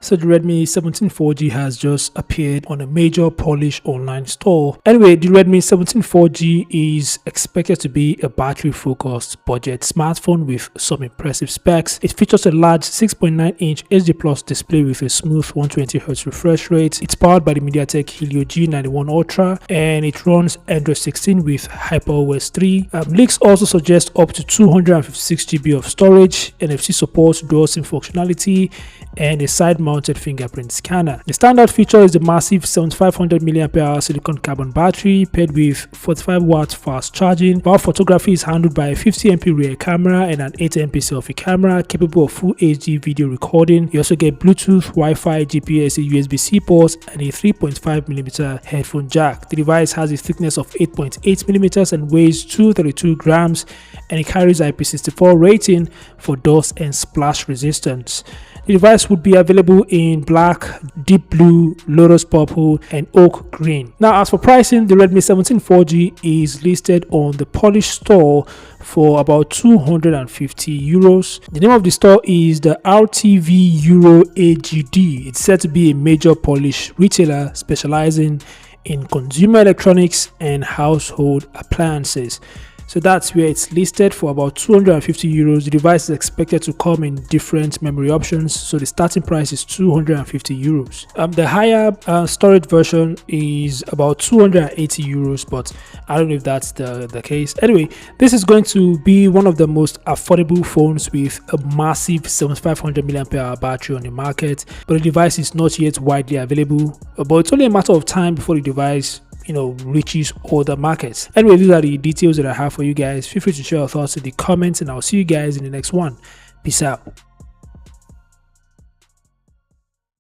So the Redmi 17 4G has just appeared on a major Polish online store. Anyway, the Redmi 17 4G is expected to be a battery-focused budget smartphone with some impressive specs. It features a large 6.9-inch HD Plus display with a smooth 120Hz refresh rate. It's powered by the MediaTek Helio G91-Ultra and it runs Android 16 with HyperOS 3. Leaks also suggest up to 256 GB of storage, NFC support, dual SIM functionality, and a side-mounted fingerprint scanner. The standard feature is the massive 7500 mAh silicon carbon battery paired with 45 watts fast charging, while photography is handled by a 50MP rear camera and an 8MP selfie camera capable of full HD video recording. You also get Bluetooth, Wi-Fi, GPS, a USB-C port, and a 3.5mm headphone jack. The device has a thickness of 8.8mm and weighs 232 grams, and it carries IP64 rating for dust and splash resistance. The device would be available in black, deep blue, lotus purple, and oak green. Now, as for pricing, the Redmi 17 4G is listed on the Polish store for about 250 euros. The name of the store is the RTV Euro AGD. It's said to be a major Polish retailer specializing in consumer electronics and household appliances. So that's where it's listed for about 250 euros. The device is expected to come in different memory options, so the starting price is 250 euros. The higher storage version is about 280 euros, but I don't know if that's the case. Anyway, this is going to be one of the most affordable phones with a massive 7500 mAh battery on the market, but the device is not yet widely available. But it's only a matter of time before the device reaches other markets. Anyway, these are the details that I have for you guys. Feel free to share your thoughts in the comments, and I'll see you guys in the next one. Peace out.